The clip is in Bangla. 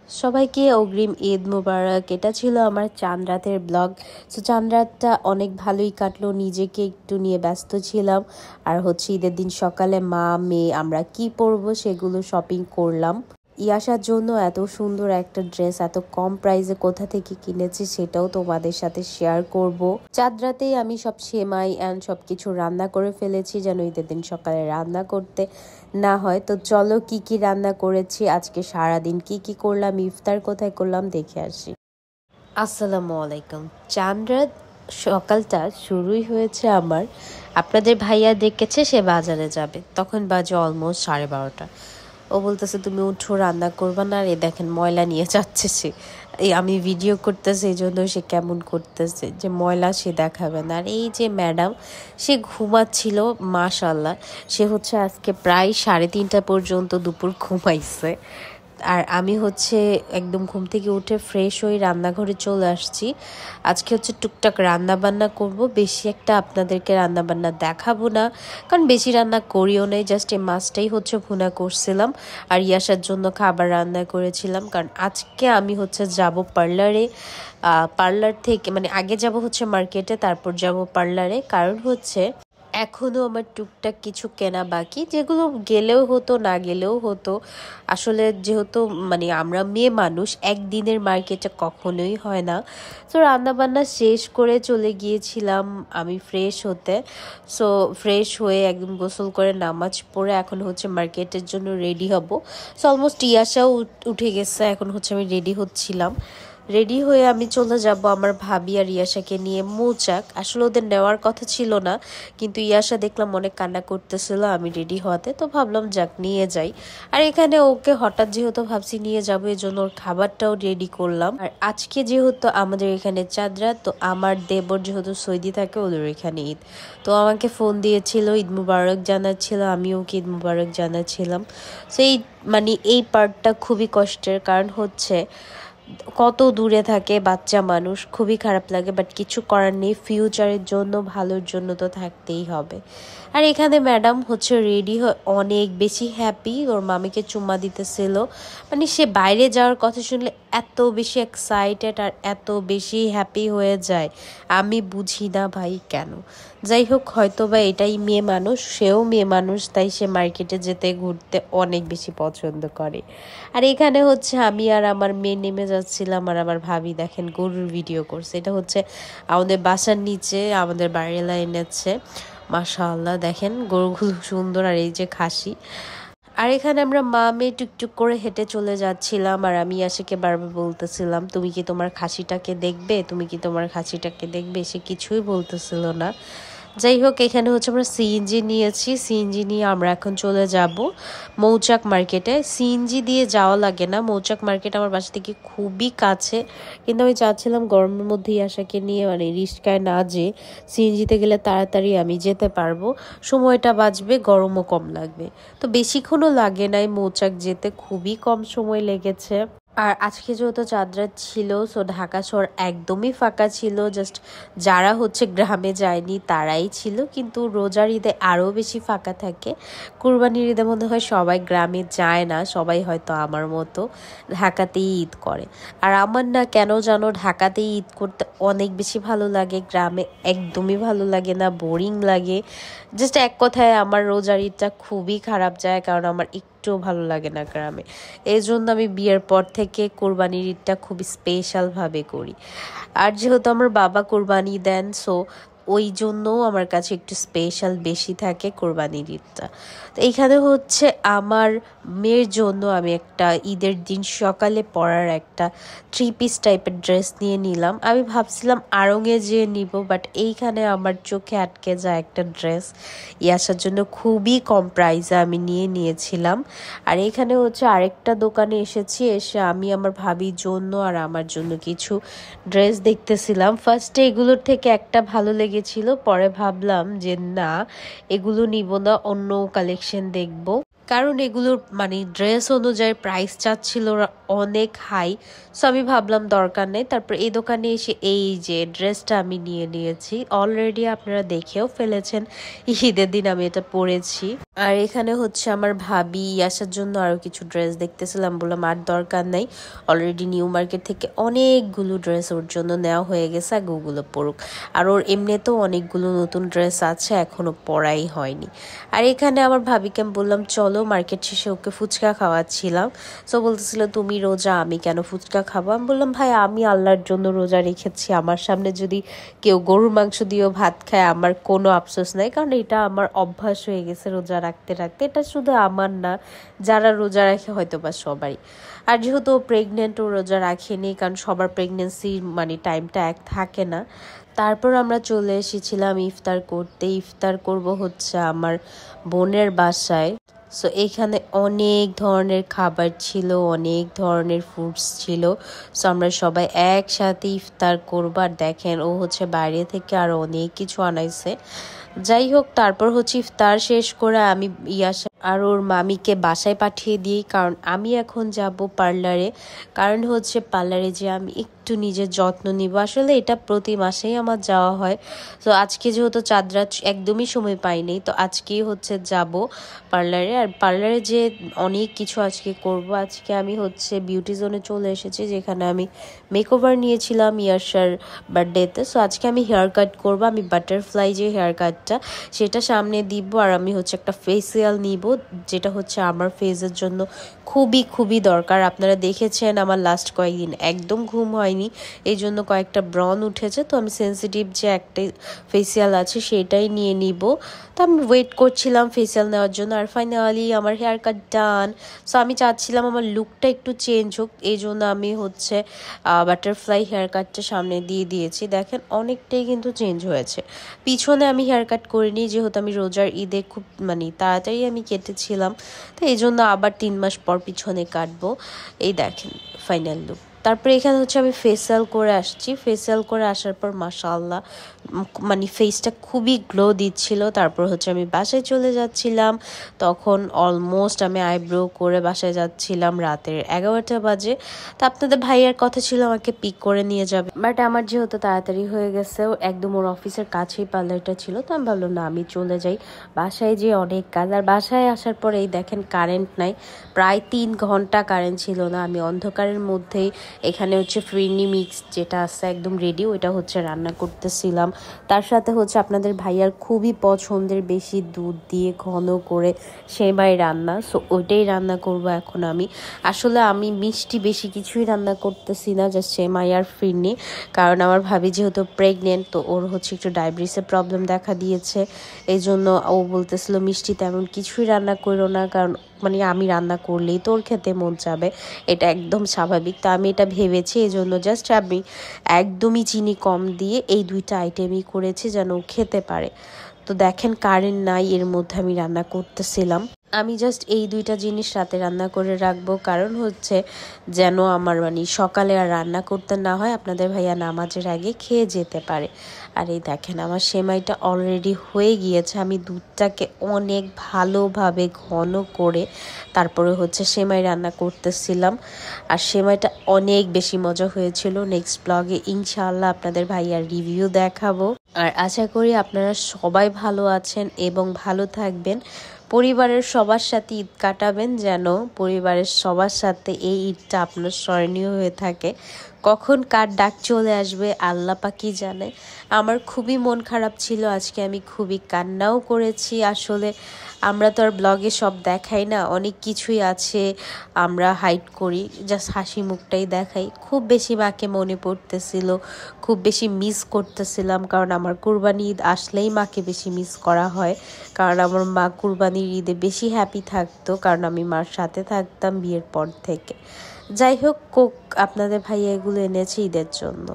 সবাইকে অগ্রিম ঈদ মোবারক। এটা ছিল আমার চাঁদ রাতের ব্লগ। সো চাঁদ রাতটা অনেক ভালোই কাটলো, নিজেকে একটু নিয়ে ব্যস্ত ছিলাম। আর ঈদের দিন সকালে মা মেয়ে আমরা কি পরবো সেগুলো শপিং করলাম। ইয়াসার জন্য এত সুন্দর একটা ড্রেস এত কম প্রাইসে কোথা থেকে কিনেছি সেটাও তোমাদের সাথে শেয়ার করব। চাঁদ রাতেই আমি সব সেমাই অ্যান্ড সবকিছু রান্না করে ফেলেছি যেন ঈদের দিন সকালে রান্না করতে না হয়। তো চলো কি কি রান্না করেছি, আজকে সারাদিন কি কি করলাম, ইফতার কোথায় করলাম দেখে আসি। আসসালামু আলাইকুম। চাঁদ রাত সকালটা শুরুই হয়েছে আমার, আপনাদের ভাইয়া দেখেছে সে বাজারে যাবে, তখন বাজে অলমোস্ট 12:30। ও বলতেছে তুমি উঠো রান্না করবা না, আর এ দেখেন ময়লা নিয়ে যাচ্ছে সে। এই আমি ভিডিও করতেছে এই জন্য সে কেমন করতেছে যে ময়লা সে দেখাবে না। আর এই যে ম্যাডাম সে ঘুমাচ্ছিল, মাশাল্লাহ সে আজকে প্রায় 3:30 পর্যন্ত দুপুর ঘুমাইছে। আর আমি একদম ঘুম থেকে উঠে ফ্রেশ হয়ে রান্নাঘরে চলে আসছি। আজকে টুকটাক রান্না বান্না করব, বেশি একটা আপনাদেরকে রান্না বান্না দেখাবো না, কারণ বেশি রান্না করিও নাই। জাস্ট এই মাছটাই ভুনা করছিলাম আর ইয়াসার জন্য খাবার রান্না করেছিলাম। কারণ আজকে আমি যাব পার্লারে, পার্লার থেকে মানে আগে যাব মার্কেটে, তারপর যাব পার্লারে। কারণ এখনো আমার টুকটাক কিছু কেনা বাকি, যেগুলো গেলেও হতো না গেলেও হতো। আসলে যেহেতু মানে আমরা মেয়ে মানুষ, একদিনের মার্কেটে কখনোই হয় না। তো রান্নাবান্না শেষ করে চলে গিয়েছিলাম আমি ফ্রেশ হতে। সো ফ্রেশ হয়ে একদম গোসল করে নামাজ পড়ে এখন মার্কেটের জন্য রেডি হব। সো অলমোস্ট ইয়াসাও উঠে গেছে, এখন আমি রেডি হচ্ছিলাম। রেডি হয়ে আমি চলে যাব আমার ভাবি আর ইয়াসাকে নিয়ে মৌচাক। আসলে ওদের নেওয়ার কথা ছিল না, কিন্তু ইয়াসা দেখলাম অনেক কান্না করতেছিল আমি রেডি হওয়াতে, তো ভাবলাম যাক নিয়ে যাই। আর এখানে ওকে হঠাৎ যেহেতু ভাবছি নিয়ে যাবো, এই জন্য ওর খাবারটাও রেডি করলাম। আর আজকে যেহেতু আমাদের এখানে চাঁদ রাত, তো আমার দেবর যেহেতু সৌদি থাকে ওদের এখানে ঈদ, তো আমাকে ফোন দিয়েছিল, ঈদ মুবারক জানাচ্ছিল, আমিও ওকে ঈদ মুবারক জানাচ্ছিলাম। সেই মানে এই পার্টটা খুবই কষ্টের, কারণ কত দূরে থাকে বাচ্চা মানুষ, খুবই খারাপ লাগে, বাট কিছু করার নেই, ফিউচারের জন্য ভালোর জন্য তো থাকতেই হবে। আর এখানে ম্যাডাম রেডি অনেক বেশি হ্যাপি, ওর মামিকে চুম্মা দিতেছিল। মানে সে বাইরে যাওয়ার কথা শুনলে এত বেশি এক্সাইটেড আর এত বেশি হ্যাপি হয়ে যায়, আমি বুঝি না ভাই কেন। যাই হোক, হয়তো বা এটাই মেয়ে মানুষ, সেও মেয়ে মানুষ, তাই সে মার্কেটে যেতে ঘুরতে অনেক বেশি পছন্দ করে। আর এখানে আমি আর আমার মেয়ে নেমে যাচ্ছিলাম, আর আমার ভাবি দেখেন গরুর ভিডিও করছে। এটা আমাদের বাসার নিচে আমাদের বাড়িওয়ালা এনেছে, মাশাআল্লাহ দেখেন গরুগুলো সুন্দর। আর এই যে খাসি। আর এখানে আমরা মা মেয়ে টুকটুক করে হেঁটে চলে যাচ্ছিলাম, আর আমি আশিকে বারবার বলতেছিলাম তুমি কি তোমার খাসিটাকে দেখবে, তুমি কি তোমার খাসিটাকে দেখবে, সে কিছুই বলতেছিল না। যাই হোক, এখানে আমরা সিএনজি নিয়েছি, সিএনজি নিয়ে আমরা এখন চলে যাব মৌচাক মার্কেটে। সিএনজি দিয়ে যাওয়া লাগে না, মৌচাক মার্কেট আমার বাসা থেকে খুবই কাছে, কিন্তু আমি চাচ্ছিলাম গরমের মধ্যেই আশাকে নিয়ে মানে রিস্কায় না যেয়ে সিএনজিতে গেলে তাড়াতাড়ি আমি যেতে পারবো, সময়টা বাঁচবে, গরমও কম লাগবে। তো বেশিক্ষণও লাগে নাই মৌচাক যেতে, খুবই কম সময় লেগেছে। আর আজকে যেহেতু চাঁদ রাত ছিল, সো ঢাকা শহর একদমই ফাঁকা ছিল, জাস্ট যারা গ্রামে যায়নি তারাই ছিল। কিন্তু রোজার ঈদে আরও বেশি ফাঁকা থাকে, কুরবানির ঈদে মনে হয় সবাই গ্রামে যায় না, সবাই হয়তো আমার মতো ঢাকাতেই ঈদ করে। আর আমার না কেন জানো ঢাকাতেই ঈদ করতে অনেক বেশি ভালো লাগে, গ্রামে একদমই ভালো লাগে না, বোরিং লাগে। জাস্ট এক কথায় আমার রোজার ঈদটা খুবই খারাপ যায়, কারণ আমার একটুও ভালো লাগে না গ্রামে। এই জন্য আমি বিয়ের পর থেকে কোরবানির ঈদটা খুব স্পেশালভাবে করি। আর যেহেতু আমার বাবা কোরবানি দেন, সো ওই জন্যও আমার কাছে একটু স্পেশাল বেশি থাকে কোরবানির ঈদটা। তো এইখানে আমার মেয়ের জন্য আমি একটা ঈদের দিন সকালে পরার একটা 3 পিস টাইপের ড্রেস নিয়ে নিলাম। আমি ভাবছিলাম আড়ংয়ে যেয়ে নিব, বাট এইখানে আমার চোখে আটকে যায় একটা ড্রেস, ইয়াসার জন্য খুবই কম প্রাইসে আমি নিয়েছিলাম। আর এখানে আরেকটা দোকানে এসেছি, এসে আমি আমার ভাবির জন্য আর আমার জন্য কিছু ড্রেস দেখতেছিলাম। ফার্স্টে এগুলোর থেকে একটা ভালো লেগেছিল, পরে ভাবলাম যে না এগুলো নিব না, অন্য কালেকশন দেখব। কারণ এগুলোর মানে ড্রেস অনুযায়ী প্রাইস চাচ্ছিল ওরা অনেক হাই। সো আমি ভাবলাম দরকার নেই। তারপর এই দোকানে এসে এই যে ড্রেসটা আমি নিয়ে নিয়েছি, অলরেডি আপনারা দেখেও ফেলেছেন, ঈদের দিন আমি এটা পরেছি। আর এখানে হচ্ছে আমার ভাবি আসার জন্য আরো কিছু ড্রেস দেখতেছিলাম, বললাম আর দরকার নাই, অলরেডি নিউ মার্কেট থেকে অনেকগুলো ড্রেস ওর জন্য নেওয়া হয়ে গেছে, আগে ওগুলো পরুক। আর ওর এমনিতেও অনেকগুলো নতুন ড্রেস আছে, এখনো পরাই হয়নি। আর এখানে আমার ভাবিকে আমি বললাম চলো, মার্কেট শেষে ওকে ফুচকা খাওয়াচ্ছিলাম। সো বলতেছিল তুমি রোজা, আমি কেন ফুচকা খাবো? আমি বললাম ভাই আমি আল্লাহর জন্য রোজা রেখেছি, আমার সামনে যদি কেউ গরুর মাংস দিয়েও ভাত খায় আমার কোনো আফসোস নাই, কারণ এটা আমার অভ্যাস হয়ে গেছে রোজা রাখতে রাখতে। এটা শুধু আমার না, যারা রোজা রাখে হয়তো বা সবারই। আর যেহেতু প্রেগনেন্ট, ও রোজা রাখেনি, কারণ সবার প্রেগনেন্সি মানে টাইমটা এক থাকে না। তারপর আমরা চলে এসেছিলাম ইফতার করতে। ইফতার করব হচ্ছে আমার বোনের বাসায়। সো এখানে অনেক ধরনের খাবার ছিল, অনেক ধরনের ফুডস ছিল। সো আমরা সবাই একসাথে ইফতার করবো। আর দেখেন ও হচ্ছে বাইরে থেকে আরো অনেক কিছু আনাইছে। যাই হোক, তারপর হচ্ছে ইফতার শেষ করে আমি আর ওর মামিকে বাসায় পাঠিয়ে দিই, কারণ আমি এখন যাব পার্লারে। কারণ হচ্ছে পার্লারে যে আমি একটু নিজের যত্ন নিব, আসলে এটা প্রতি মাসেই আমার যাওয়া হয়। তো আজকে যেহেতু চাঁদ রাত একদমই সময় পাইনি, তো আজকেই হচ্ছে যাব পার্লারে। আর পার্লারে যে অনেক কিছু আজকে করব। আজকে আমি হচ্ছে বিউটি জোনে চলে এসেছি, যেখানে আমি মেকওভার নিয়েছিলাম ইয়াশার বার্থডেতে। সো আজকে আমি হেয়ার কাট করবো। আমি বাটারফ্লাই যে হেয়ার কাটটা সেটা সামনে দিব, আর আমি হচ্ছে একটা ফেসিয়াল নিব, যেটা হচ্ছে আমার ফেসের জন্য খুবই খুবই দরকার। আপনারা দেখেছেন আমার লাস্ট কয়েকদিন একদম ঘুম হয়নি, এই জন্য কয়েকটা ব্রণ উঠেছে। তো আমি সেন্সিটিভ যে একটা ফেসিয়াল আছে সেটাই নিয়ে নিব। তো আমি ওয়েট করছিলাম ফেসিয়াল নেওয়ার জন্য, আর ফাইনালি আমার হেয়ার কাট ডান। সো আমি চাচ্ছিলাম আমার লুকটা একটু চেঞ্জ হোক, এই জন্য আমি হচ্ছে বাটারফ্লাই হেয়ার কাটটা সামনে দিয়ে দিয়েছি। দেখেন অনেকটাই কিন্তু চেঞ্জ হয়েছে। পিছনে আমি হেয়ার কাট করিনি, যেহেতু আমি রোজার ঈদে খুব মানে তাড়াতাড়ি আমি কেটেছিলাম, তো এই জন্য আবার 3 মাস পর পিছনে কাটবো। এই দেখেন ফাইনাল লুক। তারপরে এখানে হচ্ছে আমি ফেসিয়াল করে আসছি। ফেসিয়াল করে আসার পর মাশাআল্লাহ মানে ফেসটা খুবই গ্লো দিচ্ছিল। তারপর হচ্ছে আমি বাসায় চলে যাচ্ছিলাম, তখন অলমোস্ট আমি আইব্রো করে বাসায় যাচ্ছিলাম, রাতের 11টা বাজে। তো আপনাদের ভাইয়ার কথা ছিল আমাকে পিক করে নিয়ে যাবে, বাট আমার যেহেতু তাড়াতাড়ি হয়ে গেছে, একদম ওর অফিসের কাছেই পার্লারটা ছিল, তো আমি ভাবলাম না আমি চলে যাই। বাসায় যে অনেক কাজ, আর বাসায় আসার পরে এই দেখেন কারেন্ট নাই, প্রায় 3 ঘন্টা কারেন্ট ছিল না। আমি অন্ধকারের মধ্যেই এখানে হচ্ছে ফিরনি মিক্স যেটা আছে একদম রেডি, ওইটা হচ্ছে রান্না করতেছিলাম। তার সাথে হচ্ছে আপনাদের ভাইয়ার খুবই পছন্দের বেশি দুধ দিয়ে ঘন করে সেমাই রান্না, সো ওইটাই রান্না করব এখন আমি। আসলে আমি মিষ্টি বেশি কিছুই রান্না করতেছি না, জাস্ট সেমাই আর ফিরনি। কারণ আমার ভাবি যেহেতু প্রেগনেন্ট, তো ওর হচ্ছে একটু ডায়াবেটিসের প্রবলেম দেখা দিয়েছে, এই জন্য ও বলতেছিল মিষ্টি তেমন কিছুই রান্না করো না, কারণ মানে আমি রান্না করলেই তোর খেতে মন যাবে, এটা একদম স্বাভাবিক। তো আমি এটা ভেবেছি, এই জন্য জাস্ট আমি একদমই চিনি কম দিয়ে এই 2টা আইটেমই করেছি যেন ও খেতে পারে। তো দেখেন কারেন্ট নাই, এর মধ্যে আমি রান্না করতেছিলাম। আমি জাস্ট এই 2টা জিনিস রাতে রান্না করে রাখবো, কারণ হচ্ছে যেন আমার মানে সকালে আর রান্না করতে না হয়, আপনাদের ভাইয়া নামাজের আগে খেয়ে যেতে পারে। আর এই দেখেন আমার সেমাইটা অলরেডি হয়ে গিয়েছে। আমি দুধটাকে অনেক ভালোভাবে ঘন করে তারপরে হচ্ছে সেমাই রান্না করতেছিলাম, আর সেমাইটা অনেক বেশি মজা হয়েছিল। নেক্সট ব্লগে ইনশাআল্লাহ আপনাদের ভাইয়ার রিভিউ দেখাবো। আর আশা করি আপনারা সবাই ভালো আছেন এবং ভালো থাকবেন। পরিবারের সবার সাথে ঈদ কাটাবেন, যেন পরিবারের সবার সাথে এই ঈদটা আপনার স্মরণীয় হয়ে থাকে। কখন কার ডাক চলে আসবে আল্লাহ পাকই জানে। আমার খুবই মন খারাপ ছিল আজকে, আমি খুবই কান্নাও করেছি। আসলে আমরা তো আর ব্লগে সব দেখাই না, অনেক কিছুই আছে আমরা হাইড করি, জাস্ট হাসি মুখটাই দেখাই। খুব বেশি মাকে মনে পড়তেছিল, খুব বেশি মিস করতেছিলাম, কারণ আমার কুরবানি ঈদ আসলেই মাকে বেশি মিস করা হয়। কারণ আমার মা কুরবানির ঈদে বেশি হ্যাপি থাকতো, কারণ আমি মার সাথে থাকতাম বিয়ের পর থেকে। যাই হোক, কোক আপনাদের ভাইয়া এগুলো এনেছে ঈদের জন্য।